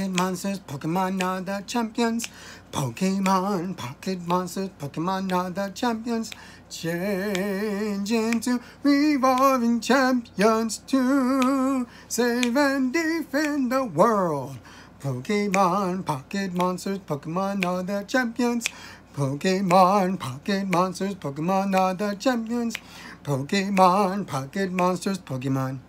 Pocket monsters, Pokemon are the champions. Pokemon, pocket monsters, Pokemon are the champions. Change into revolving champions to save and defend the world. Pokemon, pocket monsters, Pokemon are the champions. Pokemon, pocket monsters, Pokemon are the champions. Pokemon, pocket monsters, Pokemon.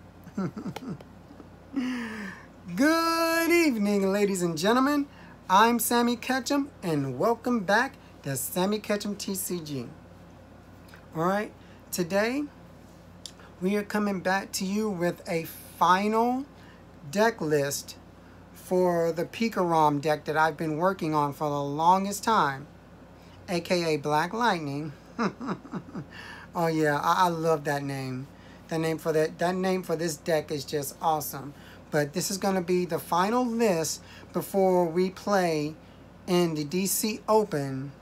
Good evening, ladies and gentlemen. I'm Sammy Ketchum, and welcome back to Sammy Ketchum TCG. Alright, today we are coming back to you with a final deck list for the Pikachu deck that I've been working on for the longest time, aka Black Lightning. Oh yeah, I love that name. That name for this deck is just awesome. But this is going to be the final list before we play in the DC Open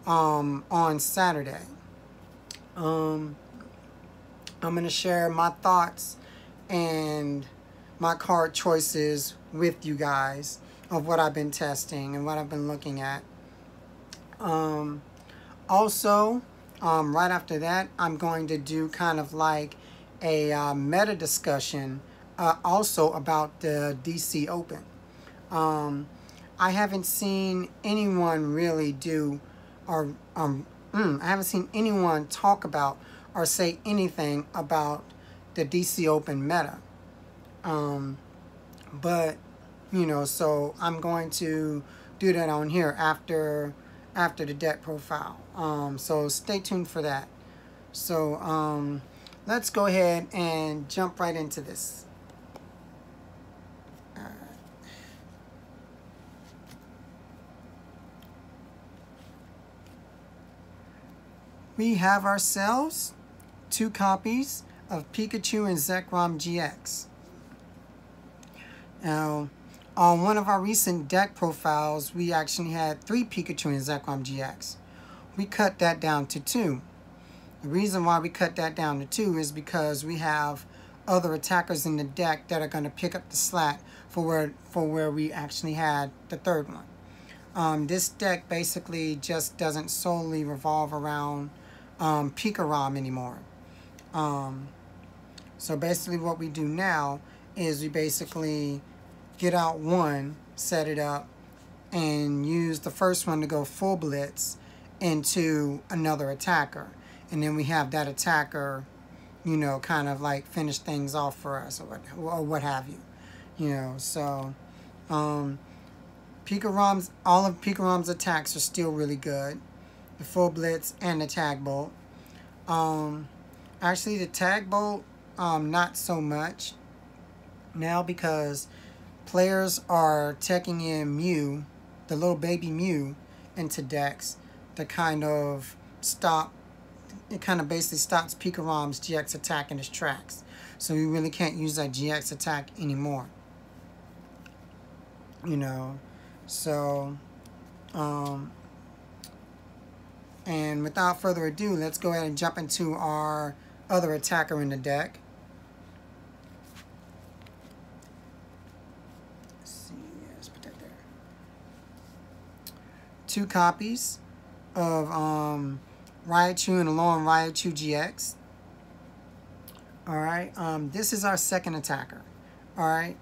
on Saturday. I'm going to share my thoughts and my card choices with you guys of what I've been testing and what I've been looking at. Also, right after that, I'm going to do kind of like a meta discussion also about the DC Open. I haven't seen anyone really do, or I haven't seen anyone talk about or say anything about the DC Open meta. But you know, so I'm going to do that on here after the deck profile. So stay tuned for that. So let's go ahead and jump right into this. We have ourselves 2 copies of Pikachu and Zekrom GX. Now, on one of our recent deck profiles, we actually had 3 Pikachu and Zekrom GX. We cut that down to 2. The reason why we cut that down to 2 is because we have other attackers in the deck that are going to pick up the slack for where we actually had the 3rd one. This deck basically just doesn't solely revolve around Pikachu anymore. So basically what we do now is we basically get out one, set it up, and use the first one to go full blitz into another attacker. And then we have that attacker, you know, kind of like finish things off for us or what have you. You know, so all of Pikachu's attacks are still really good. The full blitz and the tag bolt. Actually the tag bolt, not so much now, because players are taking in Mew, the little baby Mew, into decks to kind of stop. It kind of basically stops Pikachu's GX attack in its tracks. So you really can't use that GX attack anymore. You know, so and without further ado, let's go ahead and jump into our other attacker in the deck. Let's see, let's put that there. 2 copies of Raichu and Alolan Raichu GX. Alright, this is our second attacker. Alright,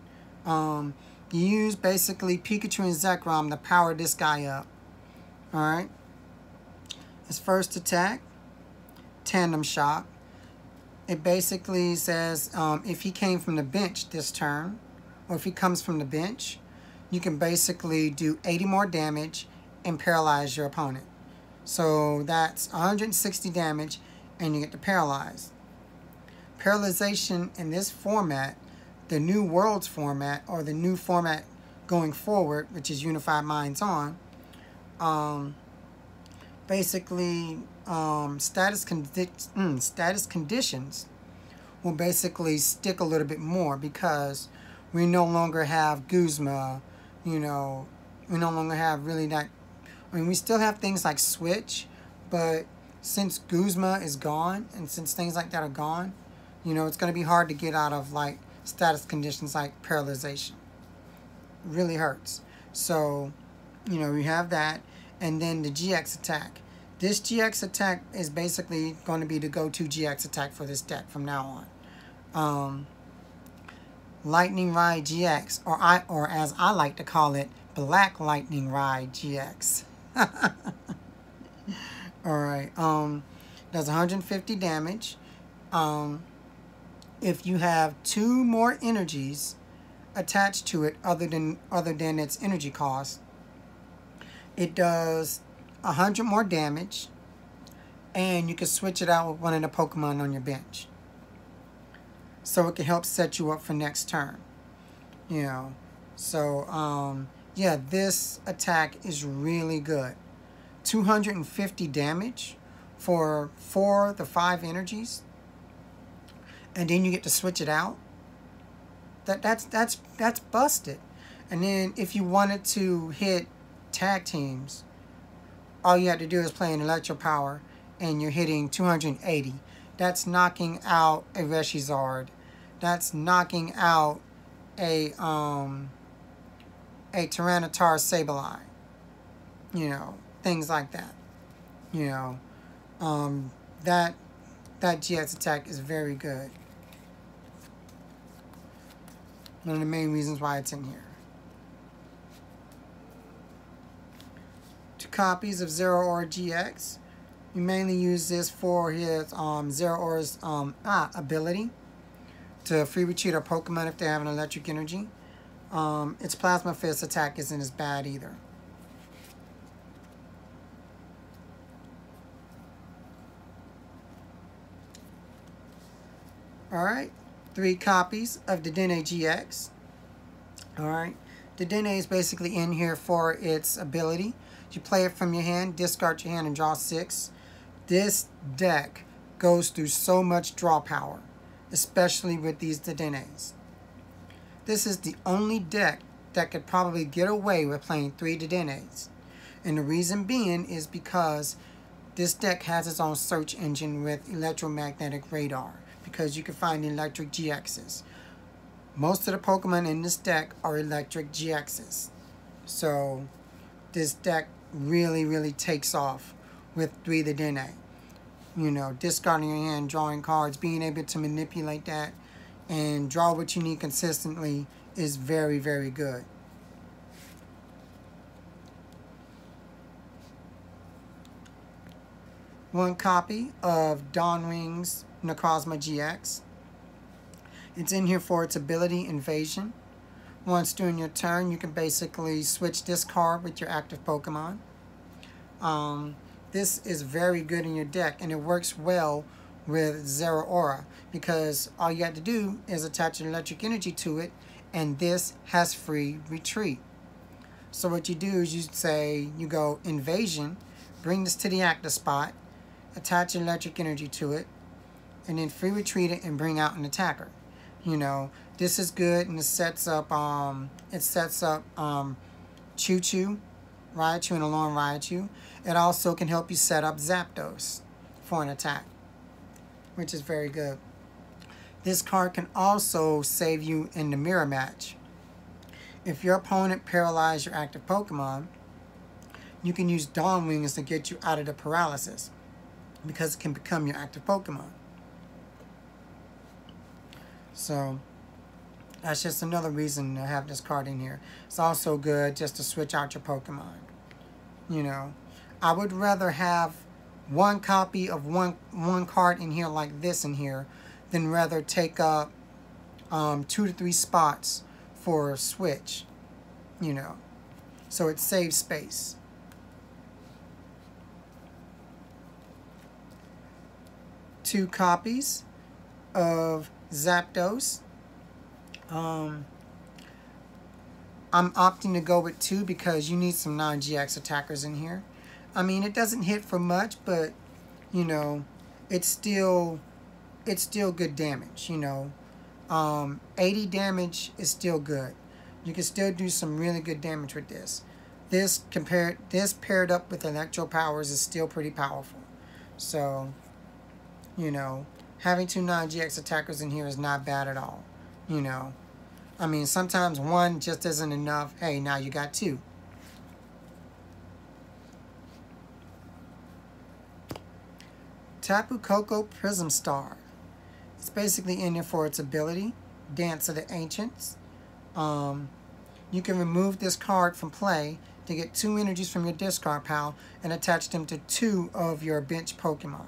you use basically Pikachu and Zekrom to power this guy up. Alright. His first attack, Tandem Shock. It basically says if he came from the bench this turn, or if he comes from the bench, you can basically do 80 more damage and paralyze your opponent. So that's 160 damage and you get to paralyze. Paralyzation in this format, the new Worlds format, or the new format going forward, which is Unified Minds on, basically status conditions will basically stick a little bit more, because we no longer have Guzma, you know, we no longer have really that. I mean, we still have things like Switch, but since Guzma is gone, and since things like that are gone, you know, it's going to be hard to get out of like status conditions like paralyzation. really hurts. So, you know, we have that. And then the GX attack. This GX attack is basically going to be the go-to GX attack for this deck from now on. Lightning Ride GX, or as I like to call it, Black Lightning Ride GX. Alright, does 150 damage. If you have 2 more energies attached to it other than its energy cost, it does 100 more damage, and you can switch it out with one of the Pokemon on your bench. So it can help set you up for next turn. You know. So, yeah, this attack is really good. 250 damage for 4 to 5 energies. And then you get to switch it out. That's busted. And then if you wanted to hit tag teams, all you have to do is play an Electro Power, and you're hitting 280. That's knocking out a Reshizard. That's knocking out a Tyranitar Sableye. You know, things like that. You know, that GX attack is very good. One of the main reasons why it's in here. 2 copies of Zero Aura GX. You mainly use this for his Zero Aura's ability to free retreat a Pokemon if they have an electric energy. Its Plasma Fist attack isn't as bad either. Alright, 3 copies of Dedenne GX. Alright, Dedenne is basically in here for its ability. You play it from your hand, discard your hand, and draw 6. This deck goes through so much draw power, especially with these Dedennes. This is the only deck that could probably get away with playing 3 Dedennes. And the reason being is because this deck has its own search engine with electromagnetic radar, because you can find electric GXs. Most of the Pokemon in this deck are electric GXs. So this deck really takes off with 3 Dedenne. You know, discarding your hand, drawing cards, being able to manipulate that and draw what you need consistently is very good. One copy of Dawnwing's Necrozma GX. It's in here for its ability Invasion. Once during your turn, you can basically switch this card with your active Pokemon. This is very good in your deck, and it works well with Zero Aura, because all you have to do is attach an electric energy to it, and this has free retreat. So what you do is you go Invasion, bring this to the active spot, attach an electric energy to it, and then free retreat it and bring out an attacker. You know, this is good, and it sets up Choo-Choo, Raichu, and Alolan Raichu. It also can help you set up Zapdos for an attack, which is very good. This card can also save you in the mirror match. If your opponent paralyzes your active Pokemon, you can use Dawnwings to get you out of the paralysis, because it can become your active Pokemon. So that's just another reason to have this card in here. It's also good just to switch out your Pokemon. You know, I would rather have one copy of one card in here like this in here than rather take up 2 to 3 spots for a switch. You know, so it saves space. Two copies of Zapdos. I'm opting to go with 2 because you need some non-GX attackers in here. I mean, it doesn't hit for much, but you know, it's still good damage. You know, 80 damage is still good. You can still do some really good damage with this. This paired up with Electro Powers is still pretty powerful. So, you know, having 2 non-GX attackers in here is not bad at all. You know, I mean, sometimes one just isn't enough. Hey, now you got two. Tapu Koko Prism Star. It's basically in there for its ability, Dance of the Ancients. You can remove this card from play to get 2 energies from your discard pile and attach them to 2 of your bench Pokemon,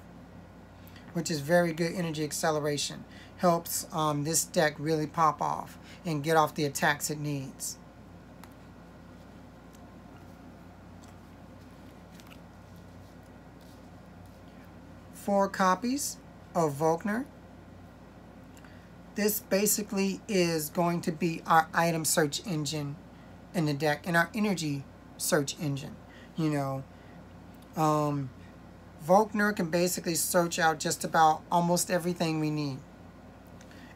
which is very good energy acceleration. Helps this deck really pop off and get off the attacks it needs. Four copies of Volkner. This basically is going to be our item search engine in the deck and our energy search engine. You know, Volkner can basically search out just about almost everything we need.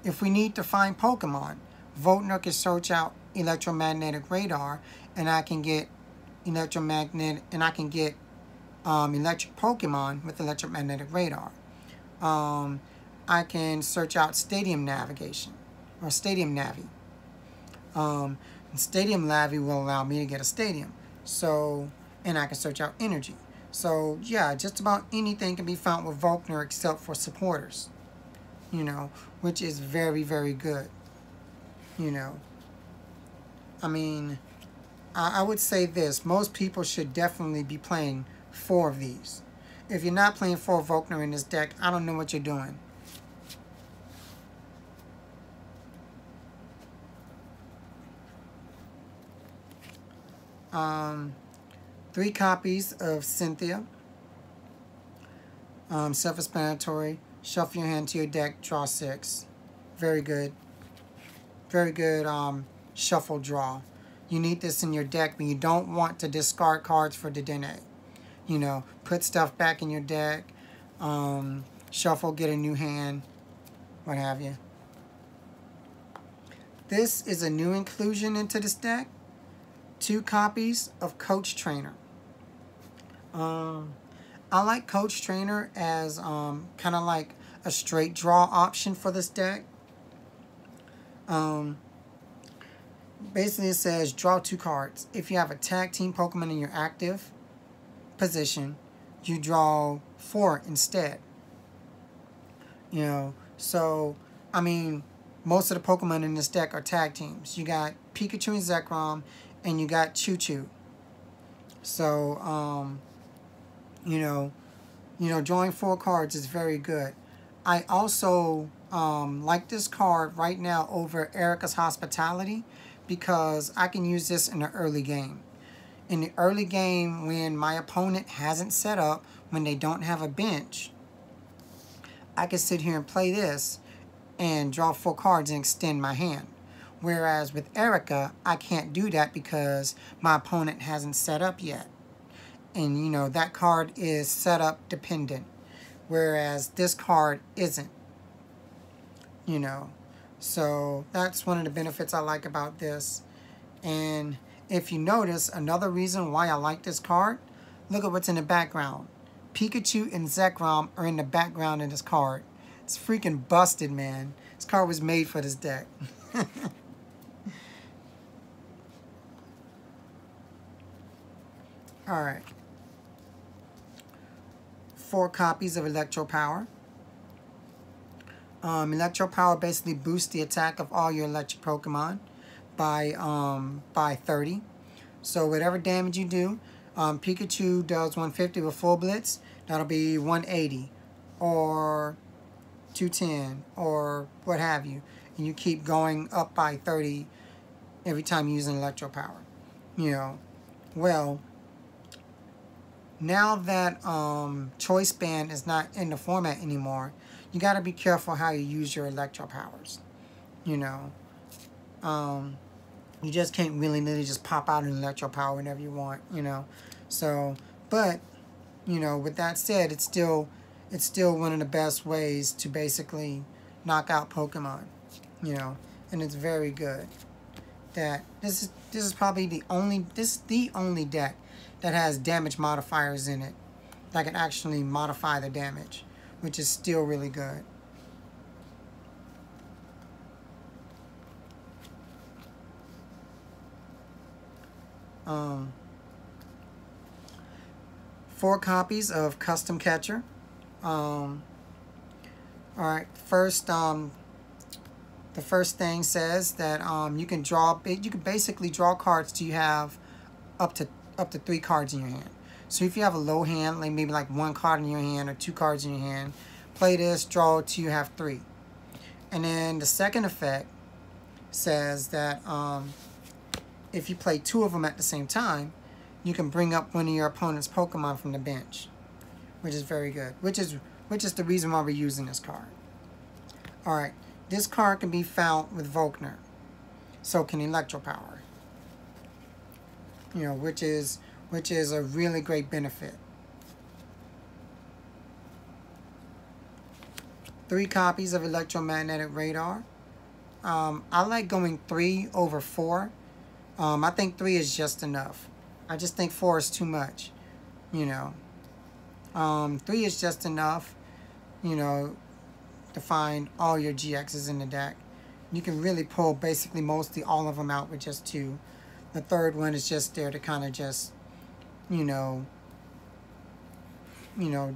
If we need to find Pokemon, Volkner can search out electromagnetic radar, and I can get electromagnetic, and I can get electric Pokemon with electromagnetic radar. I can search out Stadium Navigation, or Stadium Navi. And Stadium Navi will allow me to get a stadium. So, and I can search out energy. So, yeah, just about anything can be found with Volkner except for supporters. You know, which is very, very good. You know, I mean, I would say this. Most people should definitely be playing 4 of these. If you're not playing 4 Volkner in this deck, I don't know what you're doing. Three copies of Cynthia. Self-explanatory. Shuffle your hand to your deck, draw 6. Very good. Very good shuffle draw. You need this in your deck when you don't want to discard cards for Dedenne. You know, put stuff back in your deck. Shuffle, get a new hand, what have you. This is a new inclusion into this deck. 2 copies of Coach Trainer. I like Coach Trainer as kind of like a straight draw option for this deck. Basically it says draw 2 cards. If you have a tag team Pokemon in your active position, you draw 4 instead. You know, so I mean, most of the Pokemon in this deck are tag teams. You got Pikachu and Zekrom, and you got Choo-Choo. So you know, drawing 4 cards is very good. I also like this card right now over Erica's Hospitality because I can use this in the early game. In the early game, when my opponent hasn't set up, when they don't have a bench, I can sit here and play this and draw 4 cards and extend my hand. Whereas with Erica, I can't do that because my opponent hasn't set up yet. And, you know, that card is setup dependent, whereas this card isn't. You know, so that's one of the benefits I like about this. And if you notice, another reason why I like this card, look at what's in the background. Pikachu and Zekrom are in the background in this card. It's freaking busted, man. This card was made for this deck. Alright. 4 copies of Electro Power. Electro Power basically boosts the attack of all your electric Pokemon by 30. So whatever damage you do, Pikachu does 150 with full blitz. That'll be 180 or 210 or what have you. And you keep going up by 30 every time you use an Electro Power. You know, well, now that Choice Band is not in the format anymore, you got to be careful how you use your Electro Powers. You know, you just can't willy-nilly just pop out an Electro Power whenever you want, you know. So, but, you know, with that said, it's still one of the best ways to basically knock out Pokemon, you know, and it's very good. That this is probably the only deck that has damage modifiers in it that can actually modify the damage, which is still really good. Um, 4 copies of Custom Catcher. All right, first, the first thing says that you can basically draw cards till you have up to 3 cards in your hand. So if you have a low hand, like maybe like 1 card in your hand or 2 cards in your hand, play this, draw till you have 3. And then the second effect says that if you play 2 of them at the same time, you can bring up one of your opponent's Pokemon from the bench, which is very good. Which is the reason why we're using this card. All right, this card can be found with Volkner. So can Electro Power. You know, which is a really great benefit. 3 copies of Electromagnetic Radar. I like going 3 over 4. I think 3 is just enough. I just think 4 is too much. You know, 3 is just enough. You know, to find all your GXs in the deck. You can really pull basically mostly all of them out with just 2. The third one is just there to kind of just,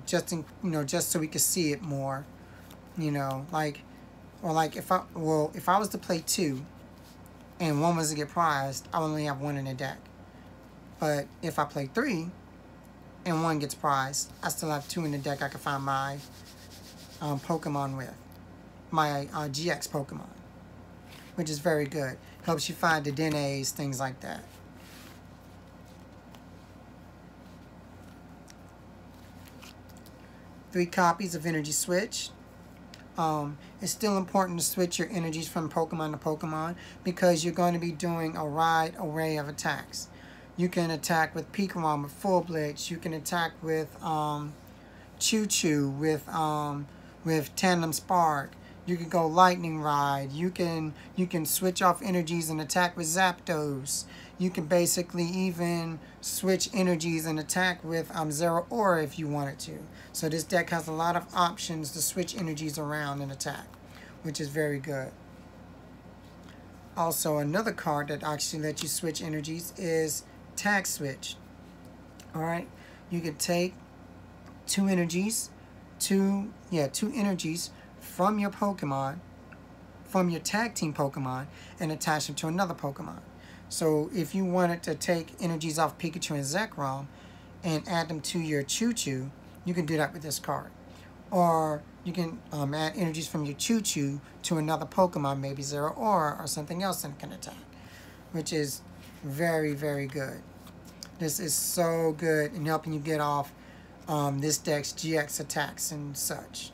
just so we can see it more. You know, like if I was to play 2 and 1 was to get prized, I would only have 1 in the deck. But if I play 3 and 1 gets prized, I still have 2 in the deck I can find my Pokemon with. My GX Pokemon. Which is very good. Helps you find the Denays, things like that. Three copies of Energy Switch. It's still important to switch your energies from Pokemon to Pokemon because you're going to be doing a wide array of attacks. You can attack with Pikachu with Full Blitz. You can attack with Choo-Choo, with Tandem Spark. You can go Lightning Ride. You can switch off energies and attack with Zapdos. You can basically even switch energies and attack with Zero Aura if you wanted to. So this deck has a lot of options to switch energies around and attack, which is very good. Also, another card that actually lets you switch energies is Tag Switch. Alright, you can take 2 energies from your Pokemon, from your tag team Pokemon, and attach them to another Pokemon. So if you wanted to take energies off Pikachu and Zekrom and add them to your Choo-Choo, you can do that with this card. Or you can add energies from your Choo-Choo to another Pokemon, maybe Zero Aura or something else that can attack, which is very, very good. This is so good in helping you get off this deck's GX attacks and such.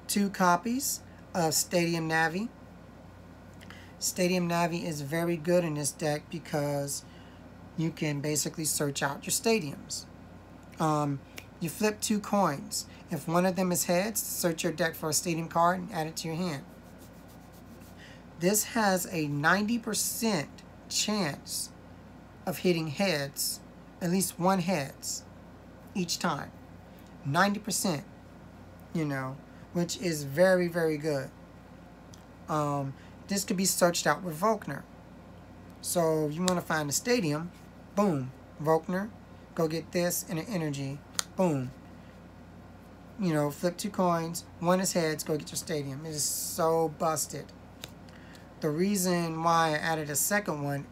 Two copies of Stadium Navi. Stadium Navi is very good in this deck because you can basically search out your stadiums. You flip 2 coins. If one of them is heads, search your deck for a stadium card and add it to your hand. This has a 90% chance of hitting heads, at least 1 heads, each time. 90%, you know, which is very, very good. This could be searched out with Volkner. So if you want to find a stadium, boom, Volkner, go get this and an energy, boom. You know, flip 2 coins, 1 is heads, go get your stadium. It is so busted. The reason why I added a second one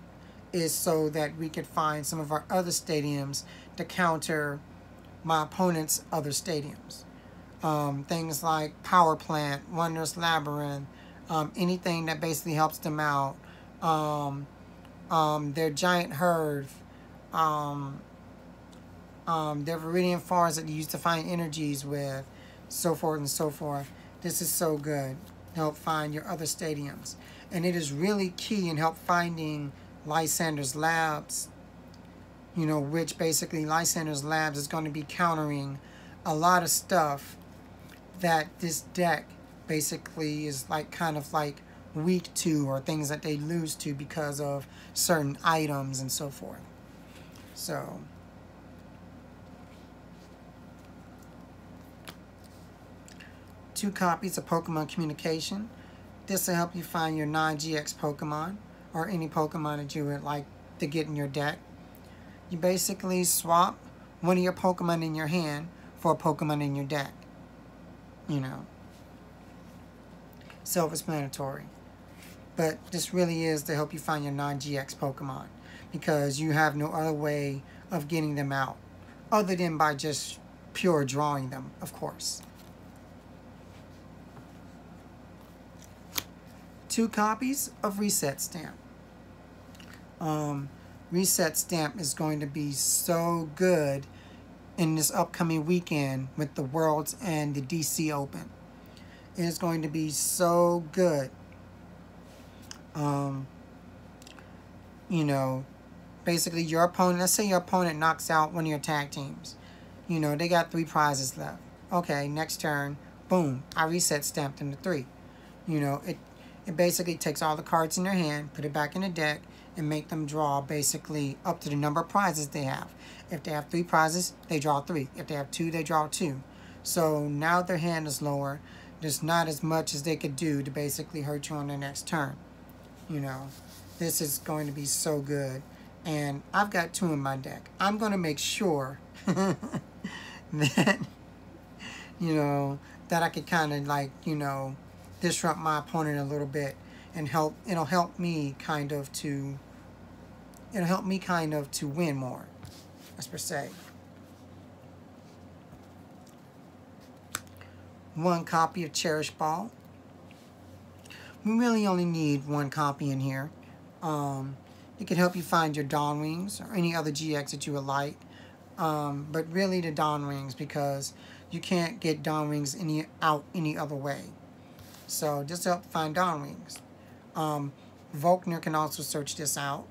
is so that we could find some of our other stadiums to counter my opponent's other stadiums. Things like Power Plant, Wondrous Labyrinth, anything that basically helps them out. Their Giant Herd, their Viridian Forest that you use to find energies with, so forth and so forth. This is so good. Help find your other stadiums. And it is really key in help finding Lysander's Labs, you know, which basically Lysander's Labs is going to be countering a lot of stuff that this deck basically is like kind of like weak to, or things that they lose to because of certain items and so forth. So 2 copies of Pokemon Communication. This will help you find your non-GX Pokemon or any Pokemon that you would like to get in your deck. You basically swap one of your Pokemon in your hand for a Pokemon in your deck. You know, self-explanatory. But this really is to help you find your non-GX Pokemon, because you have no other way of getting them out other than by just pure drawing them, of course. 2 copies of Reset Stamp. Reset Stamp is going to be so good in this upcoming weekend with the Worlds and the DC Open. It is going to be so good. You know, basically your opponent, let's say your opponent knocks out one of your tag teams. You know, they got 3 prizes left. Okay, next turn, boom, I reset stamped them to 3. You know, it basically takes all the cards in their hand, put it back in the deck, and make them draw basically up to the number of prizes they have. If they have 3 prizes, they draw 3. If they have 2, they draw 2. So now their hand is lower. There's not as much as they could do to basically hurt you on the next turn. You know, this is going to be so good. And I've got 2 in my deck. I'm going to make sure that, you know, that I could kind of like, you know, disrupt my opponent a little bit and it'll help me kind of to win more, as per se. 1 copy of Cherish Ball. We really only need 1 copy in here. It can help you find your Dawn Wings or any other GX that you would like. But really the Dawn Wings, because you can't get Dawn Wings any other way. So just help find Dawn Wings. Volkner can also search this out,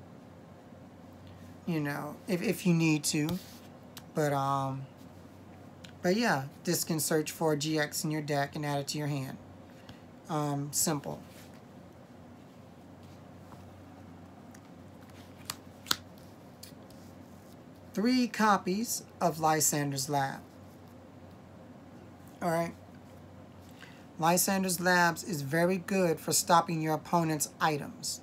you know, if you need to. But yeah, this can search for a GX in your deck and add it to your hand. Simple. Three copies of Lysander's Lab. Alright. Lysander's Labs is very good for stopping your opponent's items.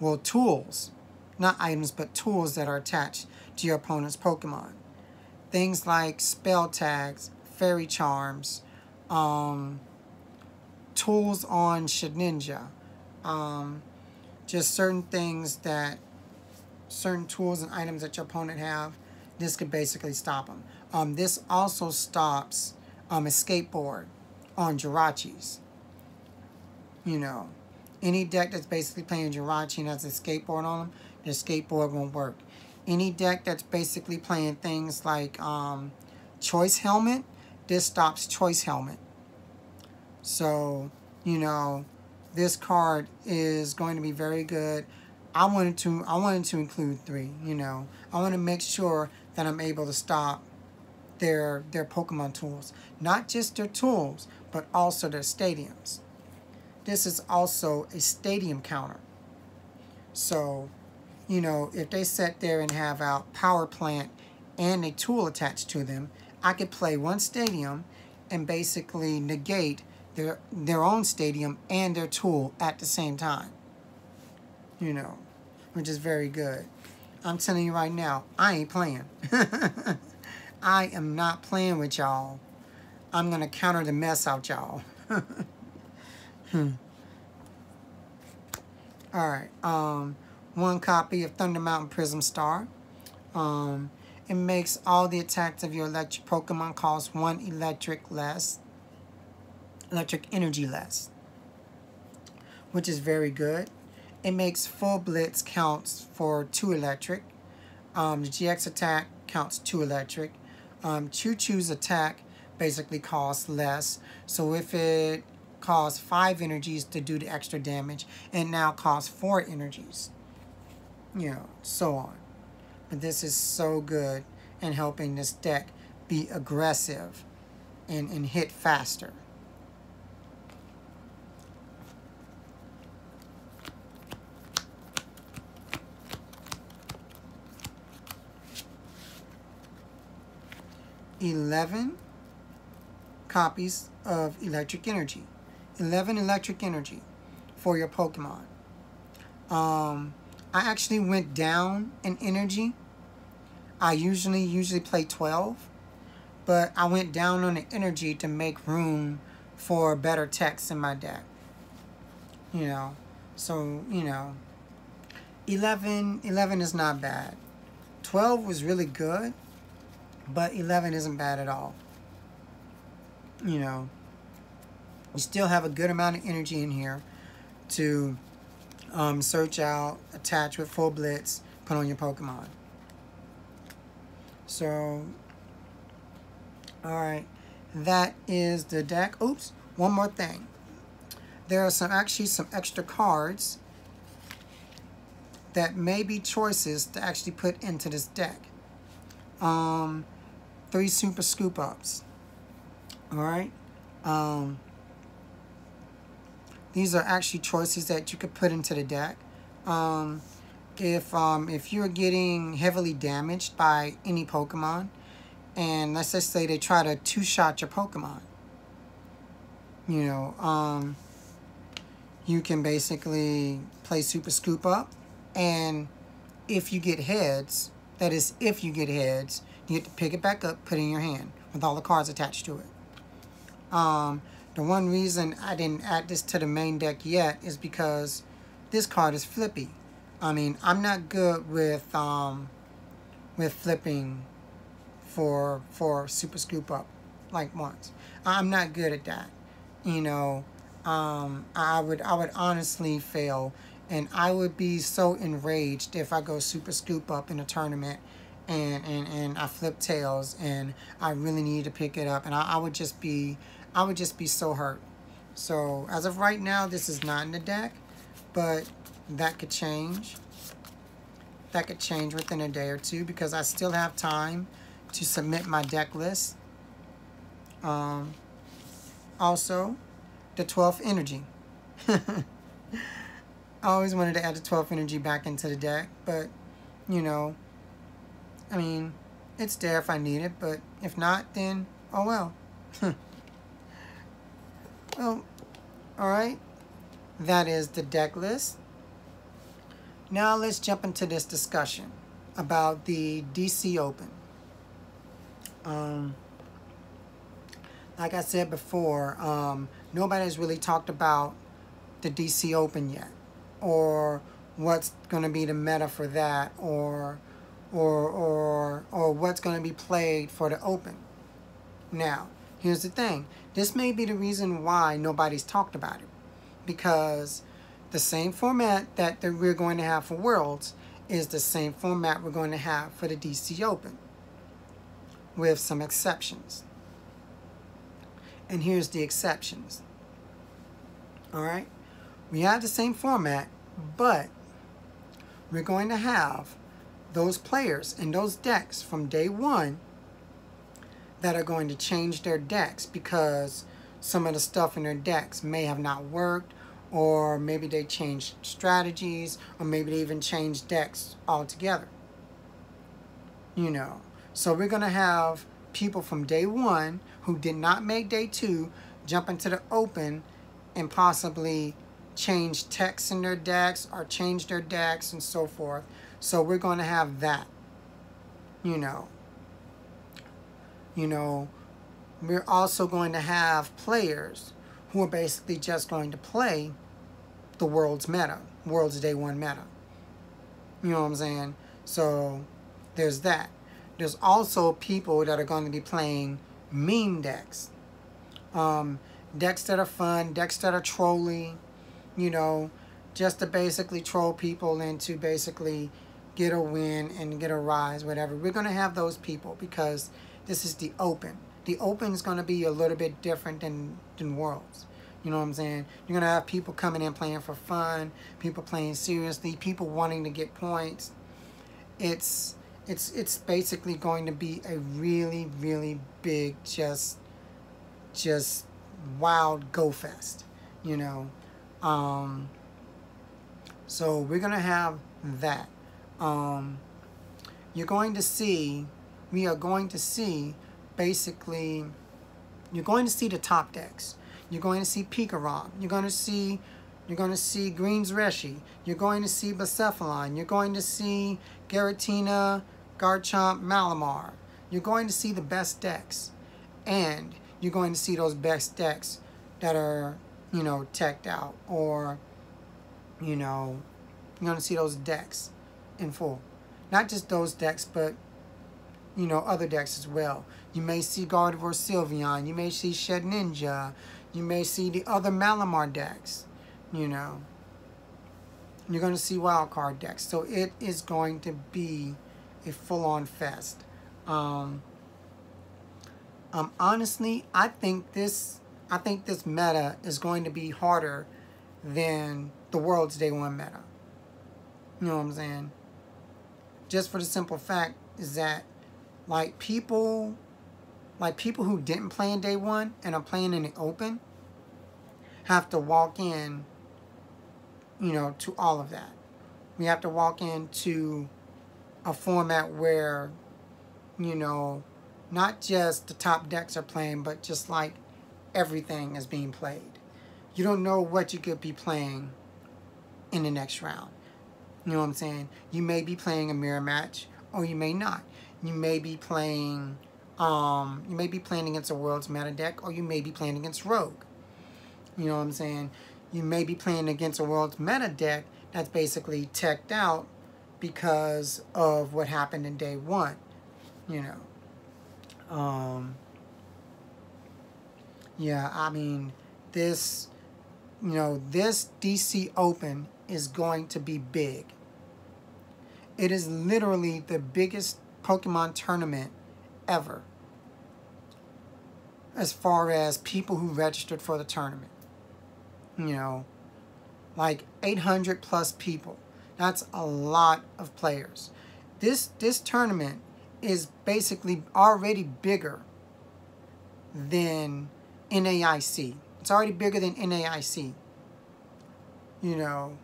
Well, tools. Not items, but tools that are attached to your opponent's Pokemon. Things like spell tags, fairy charms, tools on Shedinja. Just certain things that, certain tools and items that your opponent have, this could basically stop them. This also stops a skateboard on Jirachis. You know, any deck that's basically playing Jirachi and has a skateboard on them, the skateboard won't work. Any deck that's basically playing things like Choice Helmet, this stops Choice Helmet. So, you know, this card is going to be very good. I wanted to include 3, you know. I want to make sure that I'm able to stop their Pokemon tools. Not just their tools, but also their stadiums. This is also a stadium counter. So, you know, if they sit there and have out Power Plant and a tool attached to them, I could play 1 stadium and basically negate their own stadium and their tool at the same time. You know, which is very good. I'm telling you right now, I ain't playing. I am not playing with y'all. I'm going to counter the mess out y'all. Alright, 1 copy of Thunder Mountain Prism Star. It makes all the attacks of your electric Pokemon cost 1 electric energy less, which is very good. It makes full blitz counts for 2 electric. The GX attack counts 2 electric. Choo-Choo's attack basically costs less. So if it costs 5 energies to do the extra damage, it now costs 4 energies. You know, so on. But this is so good in helping this deck be aggressive and hit faster. copies of electric energy. 11 electric energy for your Pokemon. I actually went down in energy. I usually play 12, but I went down on the energy to make room for better text in my deck. You know, so, you know, 11 is not bad. 12 was really good, but 11 isn't bad at all. You know, you still have a good amount of energy in here to search out, attach with full blitz, put on your Pokemon. So, alright, that is the deck. Oops, one more thing. There are actually some extra cards that may be choices to actually put into this deck. 3 Super Scoop Ups. Alright. These are actually choices that you could put into the deck. If you're getting heavily damaged by any Pokemon, and let's just say they try to 2-shot your Pokemon, you know, you can basically play Super Scoop Up, and if you get heads, that is if you get heads, you get to pick it back up, put it in your hand with all the cards attached to it. The one reason I didn't add this to the main deck yet is because this card is flippy. I mean, I'm not good with flipping for Super Scoop Up like once. I'm not good at that. You know, I would honestly fail, and I would be so enraged if I go Super Scoop Up in a tournament and I flip tails and I really need to pick it up, and I would just be so hurt. So as of right now, this is not in the deck, but that could change. That could change within a day or two because I still have time to submit my deck list. Also, the 12th energy. I always wanted to add the 12th energy back into the deck, but, you know, I mean, it's there if I need it, but if not, then, oh well. Well, alright, that is the deck list. Now let's jump into this discussion about the DC Open. Like I said before, nobody's really talked about the DC Open yet, or what's going to be the meta for that, or what's going to be played for the Open. Now, here's the thing. This may be the reason why nobody's talked about it, because the same format that we're going to have for Worlds is the same format we're going to have for the DC Open, with some exceptions. And here's the exceptions. Alright? We have the same format, but we're going to have those players and those decks from day one that are going to change their decks because some of the stuff in their decks may have not worked, or maybe they changed strategies, or maybe they even changed decks altogether. You know, so we're going to have people from day one who did not make day two jump into the Open and possibly change text in their decks or change their decks and so forth. So we're going to have that. You know, we're also going to have players who are basically just going to play the World's meta, World's day one meta. You know what I'm saying? So there's that. There's also people that are going to be playing meme decks. Decks that are fun, decks that are trolly, you know, just to basically troll people and to basically get a win and get a rise, whatever. We're going to have those people because this is the Open. The Open is going to be a little bit different than Worlds. You know what I'm saying? You're going to have people coming in playing for fun, people playing seriously, people wanting to get points. It's basically going to be a really, really big, just wild go fest, you know. So we're going to have that. We are going to see basically you're going to see the top decks. You're going to see Pikarom. You're going to see Green's Reshi. You're going to see Bacephalon. You're going to see Giratina, Garchomp, Malamar. You're going to see the best decks. And you're going to see those best decks that are, you know, teched out. Or, you know, you're going to see those decks in full. Not just those decks, but, you know, other decks as well. You may see Gardevoir Sylveon. You may see Shed Ninja. You may see the other Malamar decks. You know, you're going to see wildcard decks. So it is going to be a full-on fest. Honestly, I think this meta is going to be harder than the World's Day 1 meta. You know what I'm saying? Just for the simple fact is that like people who didn't play in Day 1 and are playing in the open have to walk in, you know, to all of that. We have to walk into a format where, you know, not just the top decks are playing, but just like everything is being played. You don't know what you could be playing in the next round. You know what I'm saying? You may be playing a mirror match, or you may not. You may be playing against a World's Meta deck, or you may be playing against Rogue. You know what I'm saying? You may be playing against a World's Meta deck that's basically teched out because of what happened in Day 1. You know. Yeah, I mean, this DC Open is going to be big. It is literally the biggest Pokemon tournament ever as far as people who registered for the tournament. You know, like 800 plus people. That's a lot of players. This tournament is basically already bigger than NAIC. It's already bigger than NAIC. You know,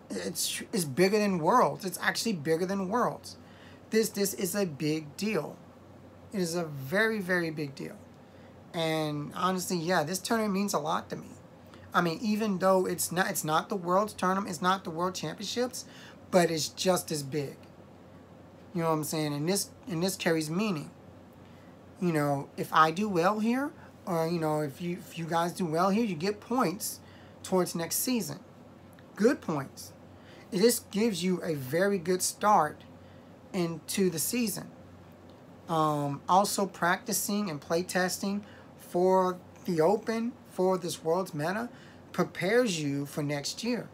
it's bigger than Worlds. It's actually bigger than Worlds. This is a big deal. It is a very, very big deal. And honestly, yeah, this tournament means a lot to me. I mean, even though it's not the World's tournament, it's not the World Championships, but it's just as big. You know what I'm saying? And this carries meaning. You know, if I do well here, or you know, if you guys do well here, you get points towards next season. Good points. This gives you a very good start into the season. Also practicing and playtesting for the Open, for this World's Meta, prepares you for next year.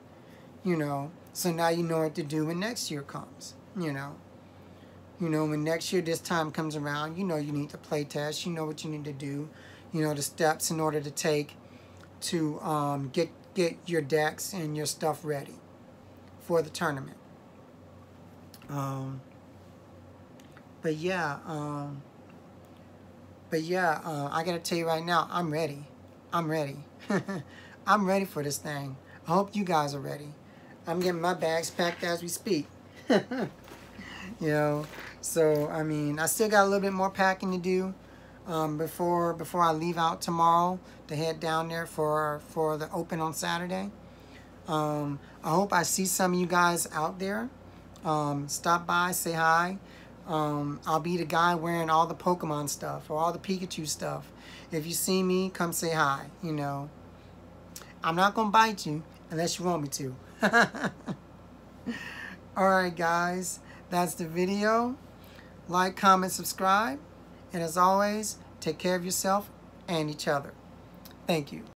You know, so now you know what to do when next year comes. You know, when next year this time comes around, you know you need to playtest. You know what you need to do. You know the steps in order to take to get your decks and your stuff ready for the tournament. But yeah, I gotta tell you right now, I'm ready. I'm ready. I'm ready for this thing. I hope you guys are ready. I'm getting my bags packed as we speak. You know, so I mean, I still got a little bit more packing to do before I leave out tomorrow to head down there for the Open on Saturday. I hope I see some of you guys out there. Stop by, say hi. I'll be the guy wearing all the Pokemon stuff or all the Pikachu stuff. If you see me, come say hi, you know. I'm not going to bite you unless you want me to. Alright guys, that's the video. Like, comment, subscribe. And as always, take care of yourself and each other. Thank you.